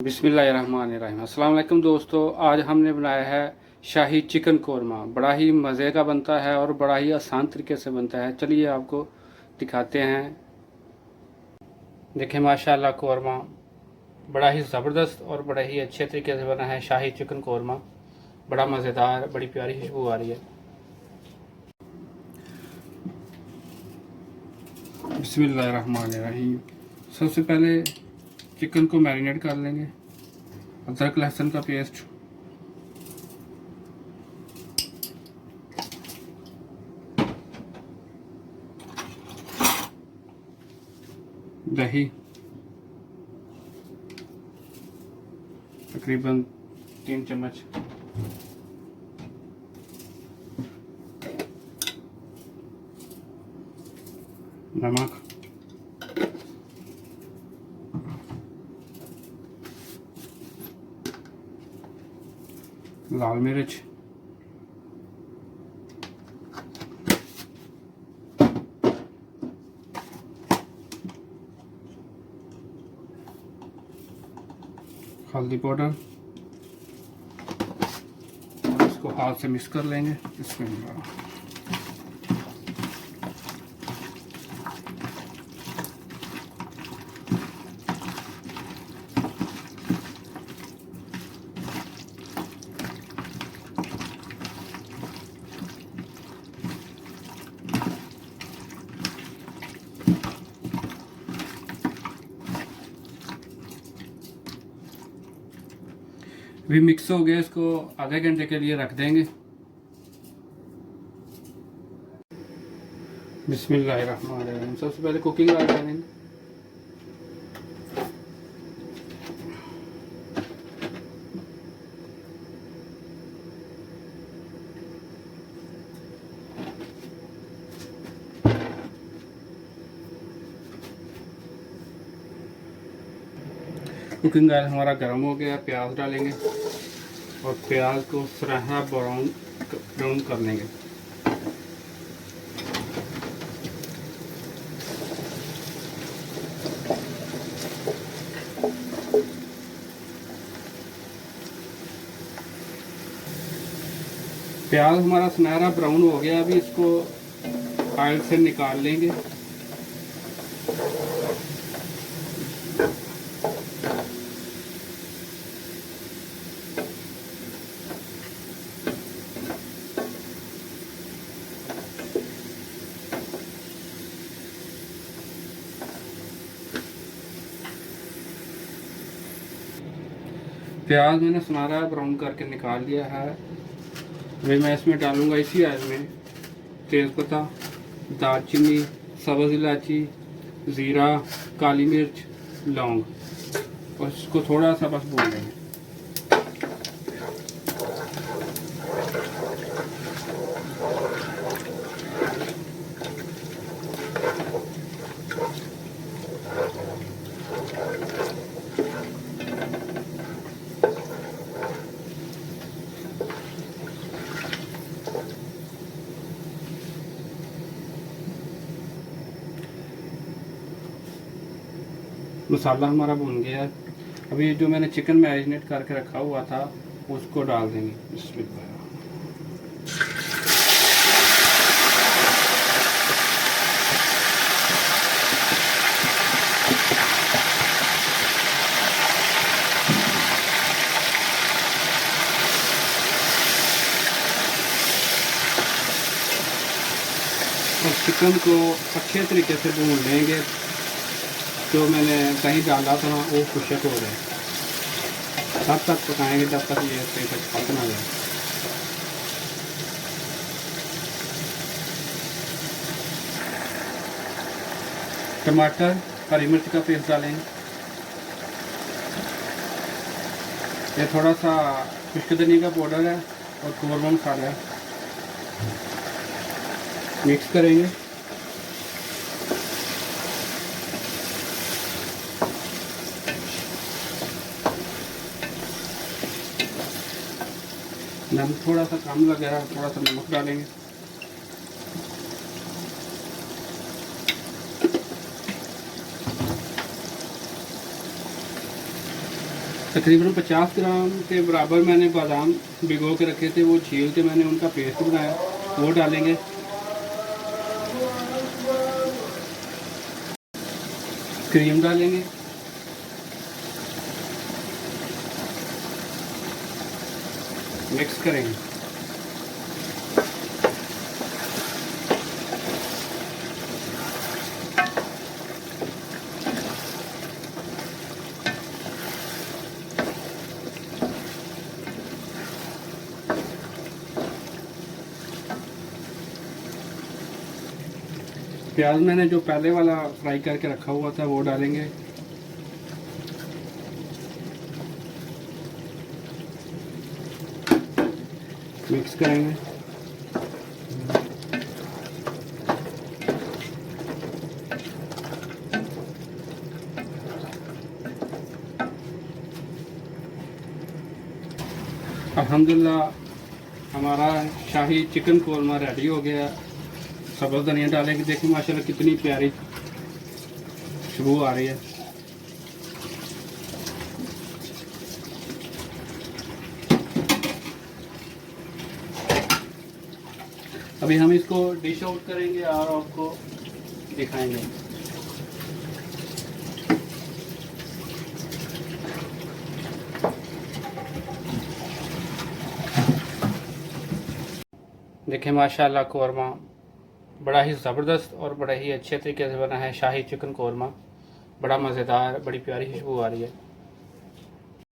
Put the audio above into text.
बिस्मिल्लाहिर्रहमानिर्रहीम। अस्सलाम वालेकुम दोस्तों, आज हमने बनाया है शाही चिकन कोरमा। बड़ा ही मज़े का बनता है और बड़ा ही आसान तरीके से बनता है। चलिए आपको दिखाते हैं। देखें माशाल्लाह, कोरमा बड़ा ही ज़बरदस्त और बड़ा ही अच्छे तरीके से बना है। शाही चिकन कोरमा बड़ा मज़ेदार, बड़ी प्यारी खुशबू आ रही है। बिस्मिल्लाहिर्रहमानिर्रहीम। सबसे पहले चिकन को मैरिनेट कर लेंगे। अदरक लहसुन का पेस्ट, दही तकरीबन 3 चम्मच, नमक, लाल मिर्च, हल्दी पाउडर, और इसको हाथ से मिक्स कर लेंगे। इसमें भी मिक्स हो गया। इसको आधे घंटे के लिए रख देंगे। बिस्मिल्लाहिर्रहमानिर्रहीम। सबसे पहले कुकिंग ऑयल डालेंगे। कुकिंग ऑयल हमारा गर्म हो गया। प्याज डालेंगे और प्याज को सुनहरा ब्राउन कर लेंगे। प्याज हमारा सुनहरा ब्राउन हो गया। अभी इसको ऑयल से निकाल लेंगे। प्याज मैंने सुनहरा ब्राउन करके निकाल लिया है। अभी मैं इसमें डालूंगा इसी ऑयल में तेज़पत्ता, दालचीनी, सब्ज़ इलायची, ज़ीरा, काली मिर्च, लौंग, और इसको थोड़ा सा बस भून लेंगे। मसाला हमारा भुन गया है। अभी जो मैंने चिकन मैरिनेट करके रखा हुआ था उसको डाल देंगे। बिस्मिल्लाह। और चिकन को अच्छे तरीके से भून लेंगे। जो मैंने दही डाला था वो खुशक हो जाए, तब तक पकाएंगे जब तक ये सही तक पक ना जाए। टमाटर, हरी मिर्च का पेस्ट डालेंगे। ये थोड़ा सा खुश्क धनिया का पाउडर है और कोरमा मसाला है। मिक्स करेंगे। नमक थोड़ा सा कम लग रहा है, थोड़ा सा नमक डालेंगे। तकरीबन 50 ग्राम के बराबर मैंने बादाम भिगो के रखे थे, वो छील के मैंने उनका पेस्ट बनाया, वो डालेंगे। क्रीम डालेंगे, मिक्स करेंगे। प्याज मैंने जो पहले वाला फ्राई करके रखा हुआ था वो डालेंगे। मिक्स करेंगे। अल्हम्दुलिल्लाह हमारा शाही चिकन कोरमा रेडी हो गया। सब्ज़ धनिया डालेंगे। देखिए माशाल्लाह कितनी प्यारी खुशबू आ रही है। अभी हम इसको डिश आउट करेंगे और आपको दिखाएंगे। देखिए माशाल्लाह कोरमा बड़ा ही ज़बरदस्त और बड़ा ही अच्छे तरीके से बना है। शाही चिकन कोरमा बड़ा मज़ेदार, बड़ी प्यारी खुशबू आ रही है।